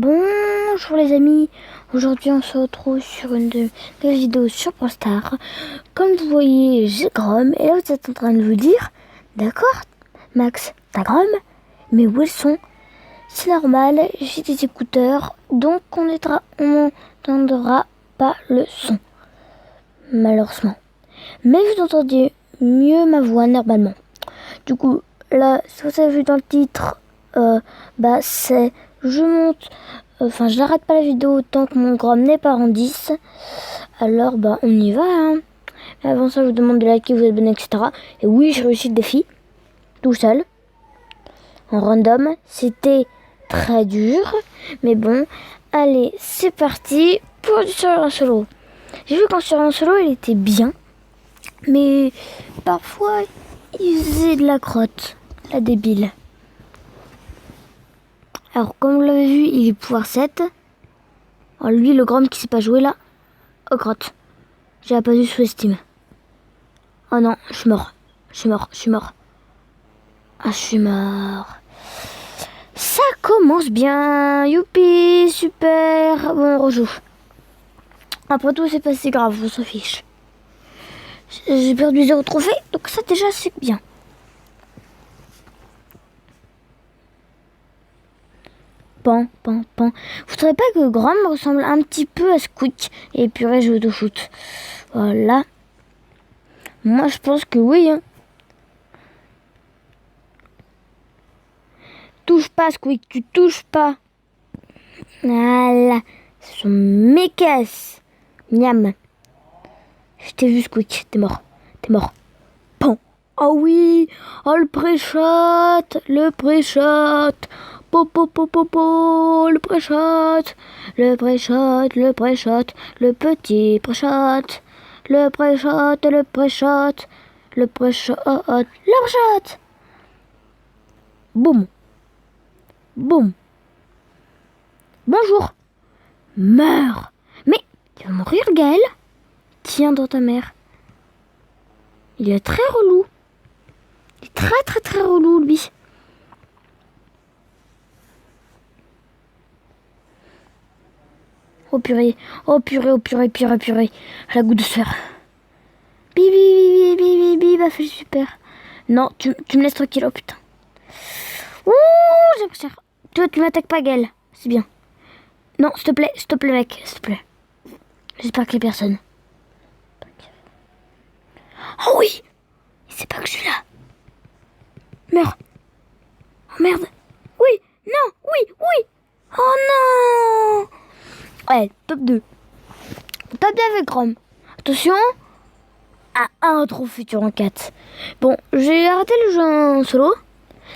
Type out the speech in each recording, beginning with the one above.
Bonjour les amis, aujourd'hui on se retrouve sur une nouvelle vidéo sur Brawl Stars. Comme vous voyez, j'ai Grom et là vous êtes en train de vous dire, d'accord Max, t'as Grom, mais où ils sont? C'est normal, j'ai des écouteurs, donc on n'entendra pas le son, malheureusement. Mais vous entendiez mieux ma voix normalement. Du coup, là, si vous avez vu dans le titre, c'est je monte, je n'arrête pas la vidéo tant que mon Grom n'est pas en 10. Alors, on y va, hein. Mais avant ça, je vous demande de liker, vous abonner, etc. Et oui, j'ai réussi le défi, tout seul, en random. C'était très dur, mais bon, allez, c'est parti pour du survie en solo. J'ai vu qu'en survie en solo, il était bien, mais parfois, il faisait de la crotte, la débile. Alors, comme vous l'avez vu, il est pouvoir 7. Alors, lui, le Grom qui sait pas jouer là. Oh, crotte. J'ai pas dû sous-estime. Oh non, je suis mort. Je suis mort. Ah, je suis mort. Ça commence bien. Youpi, super. Bon, on rejoue. Après tout, c'est pas si grave, on s'en fiche. J'ai perdu 0 trophée, donc ça déjà, c'est bien. Pan. Vous trouvez pas que Grom ressemble un petit peu à Squeak et purée, je te shoot. Voilà. Moi, je pense que oui. Hein. Touche pas, Squeak, tu touches pas. Voilà. Ce sont mes caisses. Miam. Je t'ai vu, Squeak. T'es mort. Pan. Oh oui. Oh, le pré-shot. Le pré-shot. Le petit pré-shot. Le pré-shot. Boum. Bonjour. Meurs. Mais il va mourir, Gaël. Tiens dans ta mère. Il est très relou. Il est très relou, lui. Oh purée. La goutte de sueur. Bi, bah fait super. Non, tu me laisses tranquille, oh putain. Ouh, j'ai pris cher. Toi, tu m'attaques pas, Gaël. C'est bien. Non, s'il te plaît, mec, s'il te plaît. J'espère qu'il y a personne. Oh oui! Il sait pas que je suis là. Meurs. Oh merde. Oui, non, oui. Oh non! Ouais, top 2. Top 2 avec Grom. Attention. À un trophée futur en 4. Bon, j'ai arrêté le jeu en solo.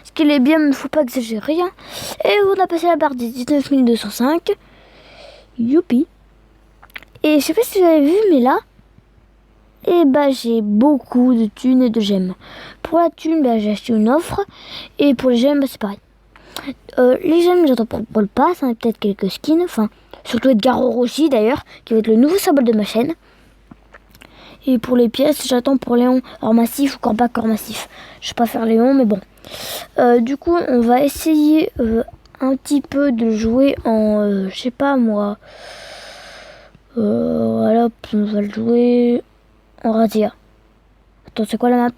Ce qu'il est bien, mais faut pas exagérer. Hein. Et on a passé la barre des 19 205. Youpi. Et je sais pas si vous avez vu, mais là, j'ai beaucoup de thunes et de gemmes. Pour la thune, j'ai acheté une offre. Et pour les gemmes, c'est pareil. Les gemmes, j'attends pour le pass. Hein, peut-être quelques skins. Enfin, surtout Edgar Orochi d'ailleurs, qui va être le nouveau symbole de ma chaîne. Et pour les pièces, j'attends pour Léon hors massif ou corbac hors massif. Je préfère Léon, mais bon. Du coup, on va essayer un petit peu de jouer en... je sais pas moi. Voilà, on va le jouer en Razia. Attends, c'est quoi la map?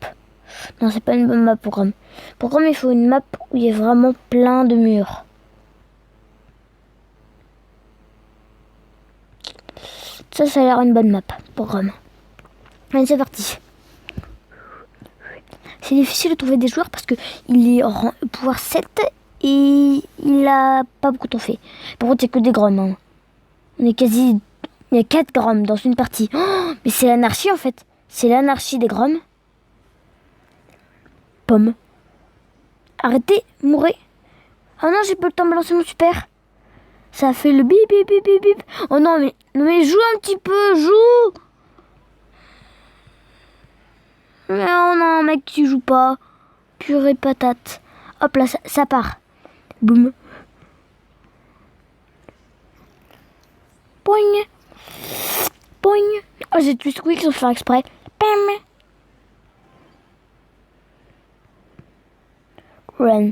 Non, c'est pas une bonne map pour Grom. Pour Grom, il faut une map où il y a vraiment plein de murs. Ça a l'air une bonne map pour Grom. Allez, c'est parti. C'est difficile de trouver des joueurs parce que il est en pouvoir 7 et il a pas beaucoup de fait. Par contre, c'est que des Groms. Hein. On est quasi... Il y a 4 Groms dans une partie. Oh, mais c'est l'anarchie en fait. C'est l'anarchie des Groms. Pomme. Arrêtez, mourrez. Oh non, j'ai pas le temps de balancer mon super. Ça a fait le bip. Oh non, mais joue un petit peu, joue. Mais oh non, mec, tu joues pas. Purée patate. Hop là, ça part. Boum. Poigne. Oh, j'ai tué Squeak sans faire exprès. Pam. Run.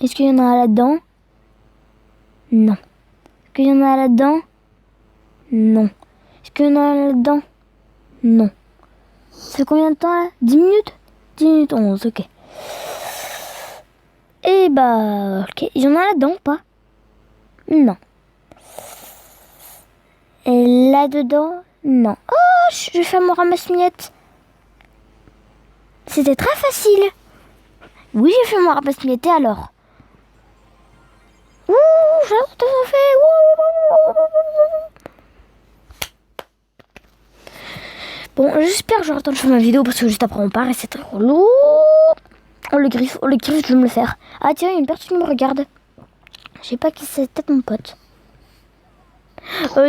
Est-ce qu'il y en a là-dedans? Non. Est-ce qu'il y en a là-dedans? Non. Est-ce qu'il y en a là-dedans? Non. Ça fait combien de temps là? 10 minutes? 10 minutes 11, ok. Et bah, ok. Il y en a là-dedans ou pas? Non. Et là-dedans? Non. Oh, je vais faire mon ramasse-miettes. C'était très facile. Oui, j'ai fait mon ramasse-miettes et alors? Ouh, j'adore tout ça fait. Ouh. Bon, j'espère que j'aurai le temps de faire ma vidéo parce que juste après on part et c'est très relou. Oh le griffe, je vais me le faire. Ah tiens, il y a une personne qui me regarde. Je sais pas qui c'est, peut-être mon pote.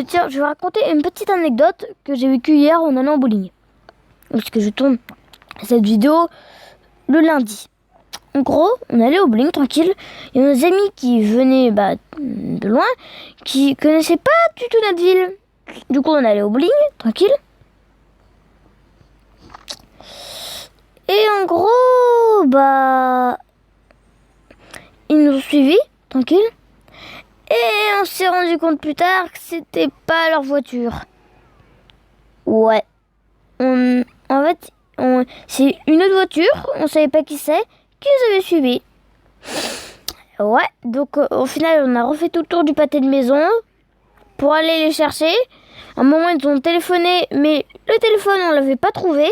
Tiens, je vais raconter une petite anecdote que j'ai vécue hier en allant au bowling. Parce que je tourne cette vidéo le lundi. En gros, on allait au bowling tranquille. Il y a nos amis qui venaient de loin, qui connaissaient pas du tout notre ville. Du coup, on allait au bowling tranquille. Et en gros, ils nous ont suivis tranquille. Et on s'est rendu compte plus tard que c'était pas leur voiture. Ouais. En fait, c'est une autre voiture, on savait pas qui c'est, qui nous avait suivis. Ouais, donc au final, on a refait tout le tour du pâté de maison pour aller les chercher. À un moment, ils ont téléphoné, mais le téléphone, on l'avait pas trouvé.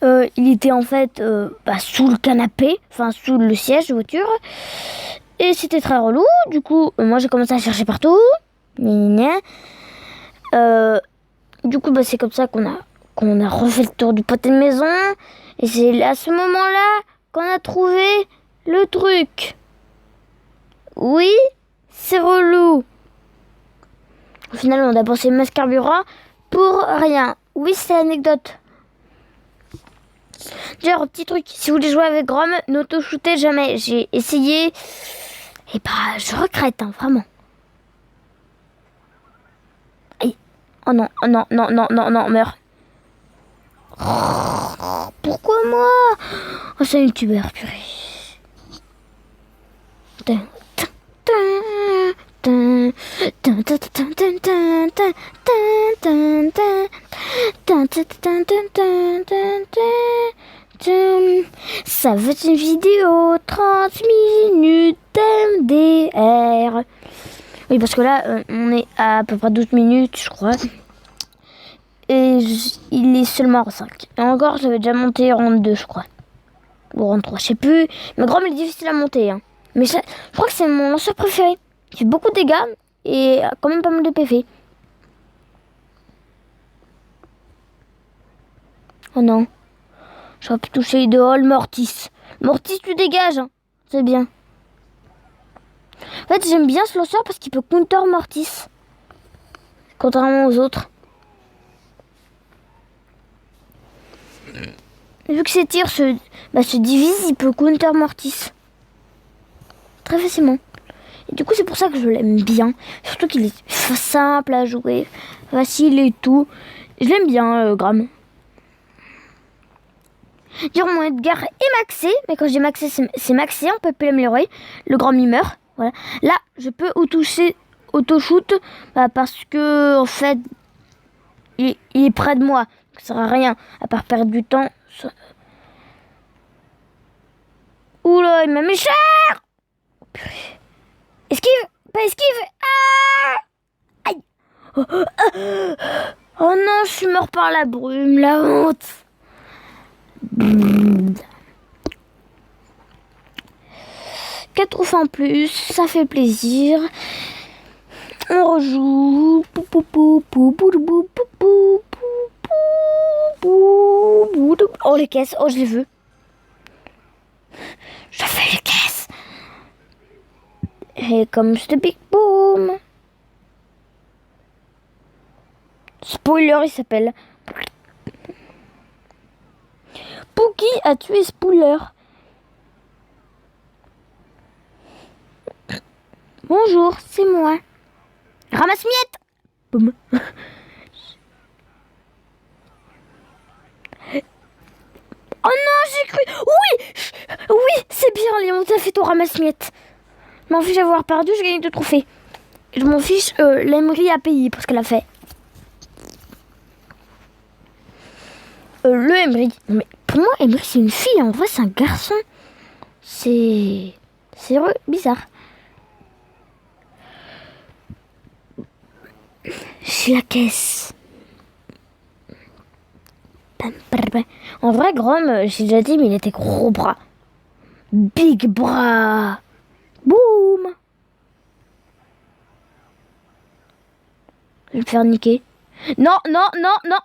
Il était en fait sous le canapé, enfin sous le siège de voiture. Et c'était très relou. Du coup, moi j'ai commencé à chercher partout. Du coup, c'est comme ça qu'on a refait le tour du pâté de maison. Et c'est à ce moment-là qu'on a trouvé le truc. Oui, c'est relou. Au final, on a dépensé masse carburant pour rien. Oui, c'est l'anecdote. D'ailleurs, petit truc, si vous voulez jouer avec Grom, n'auto-shootez jamais. J'ai essayé. Et je regrette, vraiment. Aïe. Oh non, meurs. Pourquoi moi? Oh, c'est un youtubeur, purée. Ça veut une vidéo 30 minutes MDR. Oui, parce que là, on est à peu près 12 minutes, je crois. Et il est seulement en 5. Et encore, j'avais déjà monté en 2, je crois. Ou en 3, je sais plus. Mais Grom, il est difficile à monter. Hein. Mais je crois que c'est mon lanceur préféré. Il fait beaucoup de dégâts et quand même pas mal de PV. Oh non. J'aurais pu toucher idole Mortis. Mortis, tu dégages. Hein. C'est bien. En fait, j'aime bien ce lanceur parce qu'il peut counter Mortis. Contrairement aux autres. Vu que ses tirs se divisent, il peut counter Mortis. Très facilement. Et du coup, c'est pour ça que je l'aime bien. Surtout qu'il est simple à jouer, facile et tout. Je l'aime bien, Grom. Dire mon Edgar est maxé, mais quand j'ai maxé, c'est maxé, on peut plus l'améliorer. Le Grom il meurt. Voilà. Là, je peux auto-shoot parce que en fait, il est près de moi. Ça sert à rien, à part perdre du temps. Oula, il m'a mis cher. Oh, purée. Esquive, pas esquive. Ah, aïe. Oh non, je suis mort par la brume, la honte. 4 trophées en plus, ça fait plaisir. On rejoue. Oh les caisses, oh je les veux. Je fais les caisses. Here comes the big boom. Spoiler il s'appelle. Pookie a tué Spoiler. Bonjour, c'est moi. Ramasse-miettes. Boum. Oh non, j'ai cru. Oui, c'est bien. t'as fait ton ramasse-miettes? Je m'en fiche d'avoir perdu, j'ai gagné 2 trophées. Et je m'en fiche, l'Emery a payé pour ce qu'elle a fait. Le Emery. Non mais pour moi, Emery c'est une fille, en vrai c'est un garçon. C'est bizarre. J'ai la caisse. En vrai, Grom, j'ai déjà dit, mais il était gros bras. Big bras. Boum. Je vais me faire niquer. Non, non, non, non.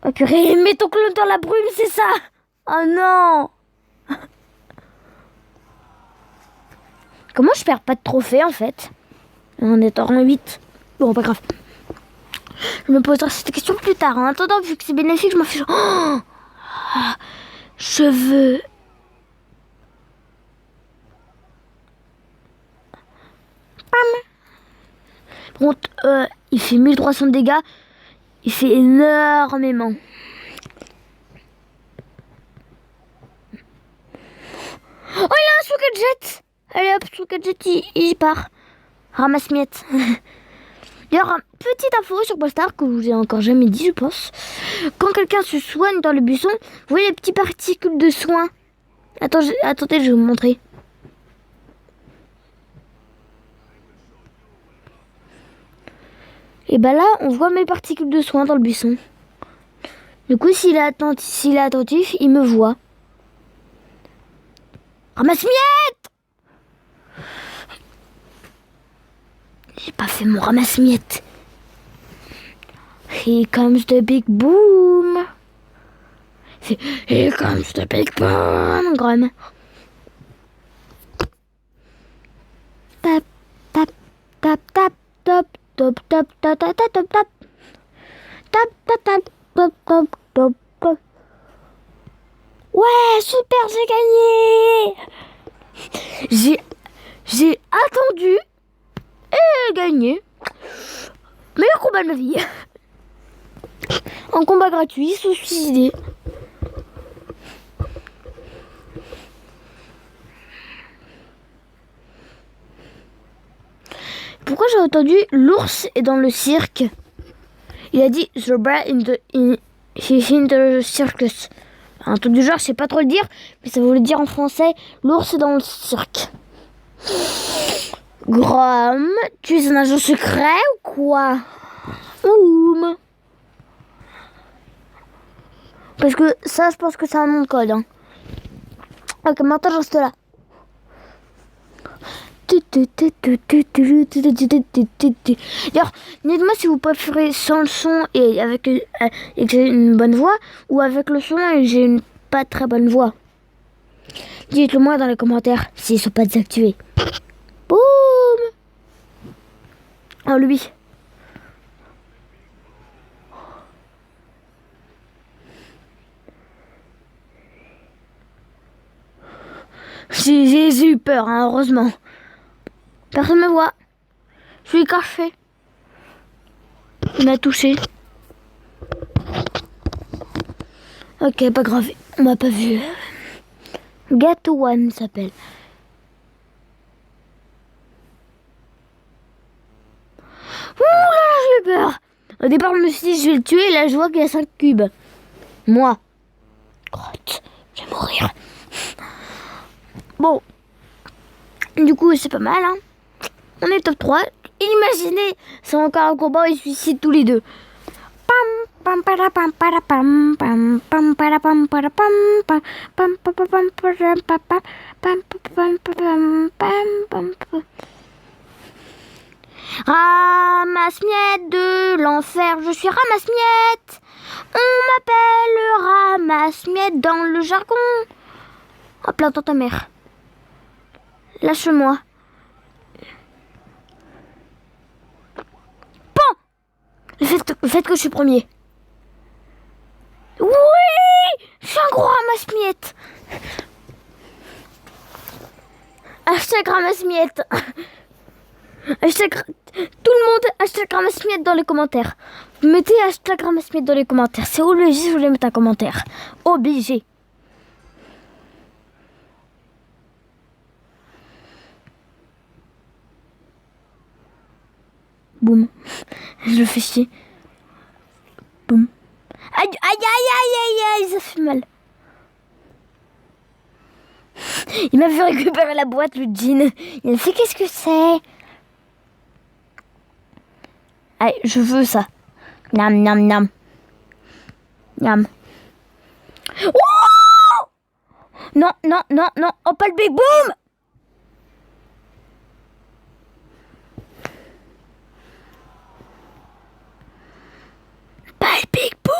Oh purée, mets ton clone dans la brume, c'est ça. Oh non. Comment je perds pas de trophée en fait? On est en rang 8. Bon, pas grave. Je me poserai cette question plus tard. En attendant, vu que c'est bénéfique, je m'en fiche. Oh, je veux... Par contre, il fait 1300 dégâts. Il fait énormément. Oh, il a un sous-gadget. Allez hop, sous-gadget, il part. Ramasse-miettes. D'ailleurs, petite info sur Polestar que je vous ai encore jamais dit, je pense. Quand quelqu'un se soigne dans le buisson, vous voyez les petites particules de soin. Attendez, je vais vous montrer. Et bah là, on voit mes particules de soin dans le buisson. Du coup, s'il est attentif, il me voit. Ramasse-miettes! J'ai pas fait mon ramasse-miettes. Here comes the big boom. Here comes the big boom, Grom. Tap, tap, tap, tap, tap, tap, tap, tap, tap, tap, tap, tap. Tap, tap, tap, tap, tap, tap, tap. Ouais, super, j'ai gagné. J'ai attendu et gagné. Meilleur combat de ma vie. Un combat gratuit, se suicider. Pourquoi j'ai entendu l'ours est dans le cirque? Il a dit the bear he's in the circus. Un truc du genre, je sais pas trop le dire, mais ça voulait dire en français l'ours est dans le cirque. Grom, tu es un agent secret ou quoi? Oum. Parce que ça, je pense que c'est un nom de code. Hein. Ok, maintenant je reste là. D'ailleurs, dites-moi si vous préférez sans le son et avec et que j'ai une bonne voix, ou avec le son et j'ai une pas très bonne voix. Dites-le moi dans les commentaires s'ils sont pas désactivés. Boum. Oh lui. J'ai eu peur, hein, heureusement. Personne me voit. Je suis caché. Il m'a touché. Ok, pas grave. On m'a pas vu. Gâteau One s'appelle. Ouh là, j'ai eu peur. Au départ, je me suis dit, je vais le tuer. Et là, je vois qu'il y a 5 cubes. Moi. Crotte. Je vais mourir. Bon. Du coup, c'est pas mal, hein. On est top 3. Imaginez, c'est encore un combat, ils se suicident tous les deux. Pam pam para pam para pam pam pam para pam para pam pam pam pam pam pam pam pam pam pam pam. Ramasse-miettes de l'enfer, je suis ramasse-miettes. On m'appelle ramasse-miettes dans le jargon. Hop là, dans ta mère. Lâche-moi. Le fait que je suis premier. Oui, je suis un gros ramasse-miettes. Hashtag ramasse-miettes. Hashtag, tout le monde, hashtag ramasse-miettes dans les commentaires. Mettez hashtag ramasse-miettes dans les commentaires. C'est obligé, je voulais mettre un commentaire. Obligé. Boum. Je le fais chier. Boum. Aïe, aïe, aïe, aïe, aïe, aïe, ça fait mal. Il m'a fait récupérer la boîte, le jean. Il m'a fait, qu'est-ce que c'est? Allez, je veux ça. Nam, nam, nam. Nam. Oh non, non, non, non. Oh, pas le big boom. Pas le big boom.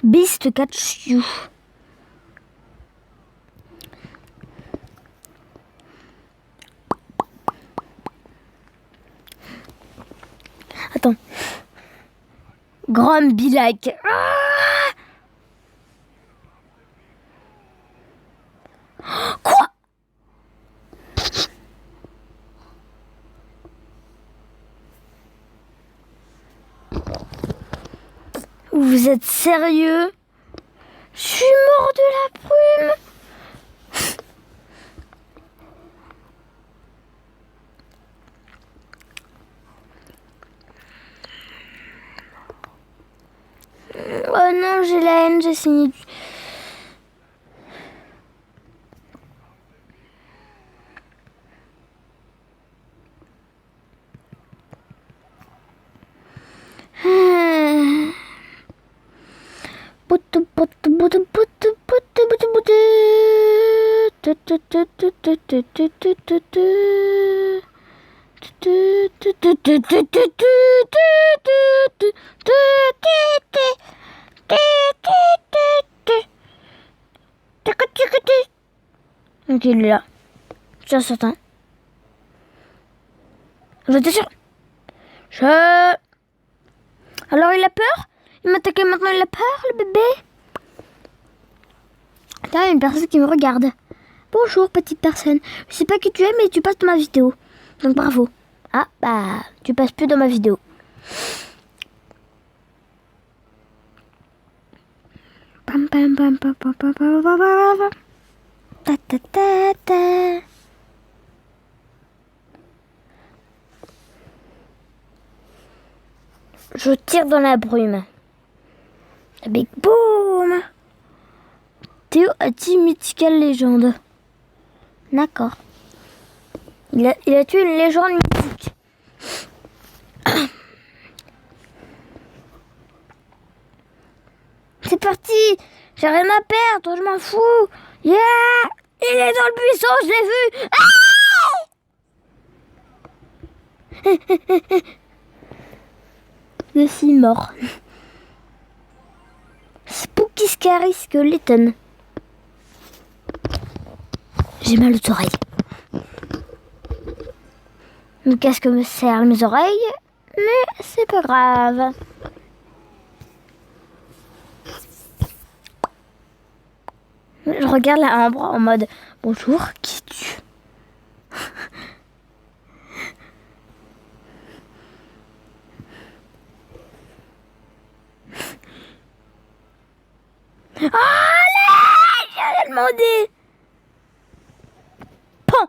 Beast catch you. Attends. Grom be like. Ah quoi? Vous êtes sérieux? Je suis mort de la brume. Oh non, j'ai la haine, j'ai signé. Ok, il est là. Je suis certain. Je t'assure. Alors il a peur? Il m'a attaqué maintenant, il a peur, le bébé? Attends, il y a une personne qui me regarde. Bonjour, petite personne. Je sais pas qui tu es, mais tu passes dans ma vidéo. Donc bravo. Ah, bah, tu passes plus dans ma vidéo. Pam pam pam pam pam pam pam pam pam. Ta ta ta ta. Je tire dans la brume. Big boom. Théo a-t-il mythical légende? D'accord. Il a tué une légende mythique. C'est parti. J'ai rien à perdre, je m'en fous. Yeah. Il est dans le buisson, je l'ai vu. Je suis mort. Spooky Scary Skeleton. J'ai mal aux oreilles. Mon casque me serre mes oreilles, mais c'est pas grave. Je regarde la Ambre en mode bonjour, qui es-tu? Allez, j'ai demandé. Pan.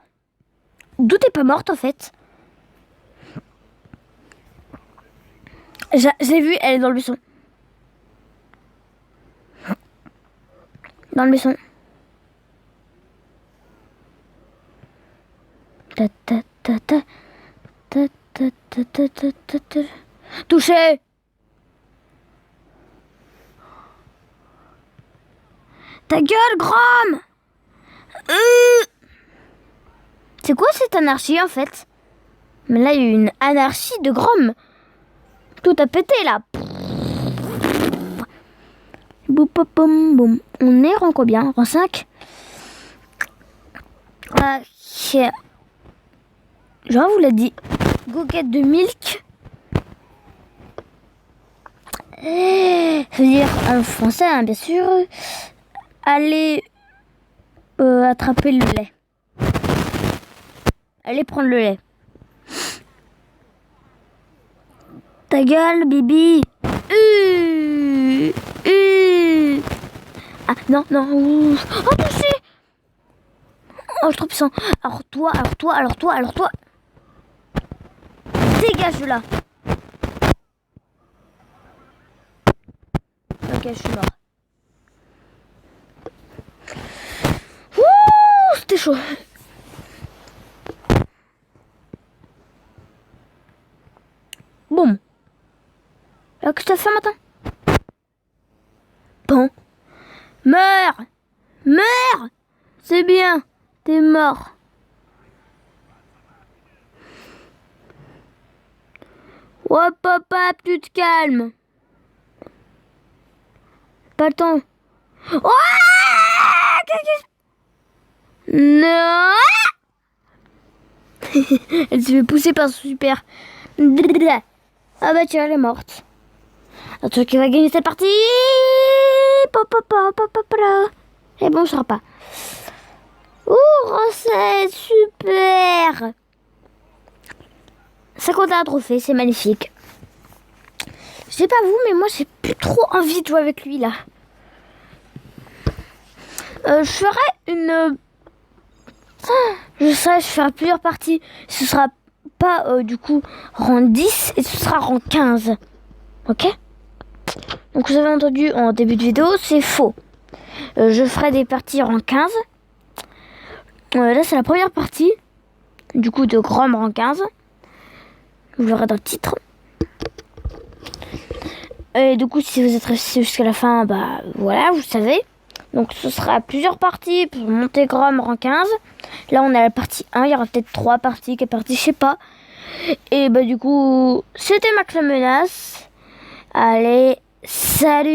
D'où t'es pas morte en fait? Je l'ai vue, elle est dans le buisson. Dans le buisson. Ta ta ta ta ta ta ta ta ta ta ta. Touché. Ta gueule, Grom. C'est quoi cette anarchie en fait? Mais là il y a eu une anarchie de Grom. Tout a pété là. Boum, boum, boum, boum. On est rang combien? Rang 5. Ok. Genre vous l'a dit. Go get de milk. Ça veut dire en français, hein, bien sûr. Allez attraper le lait. Allez prendre le lait. Ta gueule, Bibi. Ah, non, non. Oh, touché. Oh, je suis trop puissant. Alors toi. Dégage de là. Ok, je suis mort. Ouh, c'était chaud. Boum. Alors que je t'ai fait maintenant. Bon. Meurs. C'est bien. T'es mort. Hop, tu te calmes. Pas le temps. Oh, non. Elle se fait pousser par son super. Ah bah tiens, elle est morte. Attends, qui va gagner cette partie. Et bon, je serai pas. Ouh, recette, super. 51 trophées, c'est magnifique. Je sais pas vous, mais moi j'ai plus trop envie de jouer avec lui là. Je ferai une... Je ferai plusieurs parties. Ce sera pas du coup rang 10 et ce sera rang 15. Ok? Donc vous avez entendu en début de vidéo, c'est faux. Je ferai des parties rang 15. Là c'est la première partie. Du coup de Grom rang 15. Vous verrez dans le titre. Et du coup si vous êtes resté jusqu'à la fin, bah voilà, vous savez. Donc ce sera plusieurs parties pour monter Grom rang 15. Là on est à la partie 1, il y aura peut-être 3 parties, 4 parties, je sais pas. Et bah du coup, c'était Max la menace. Allez, salut!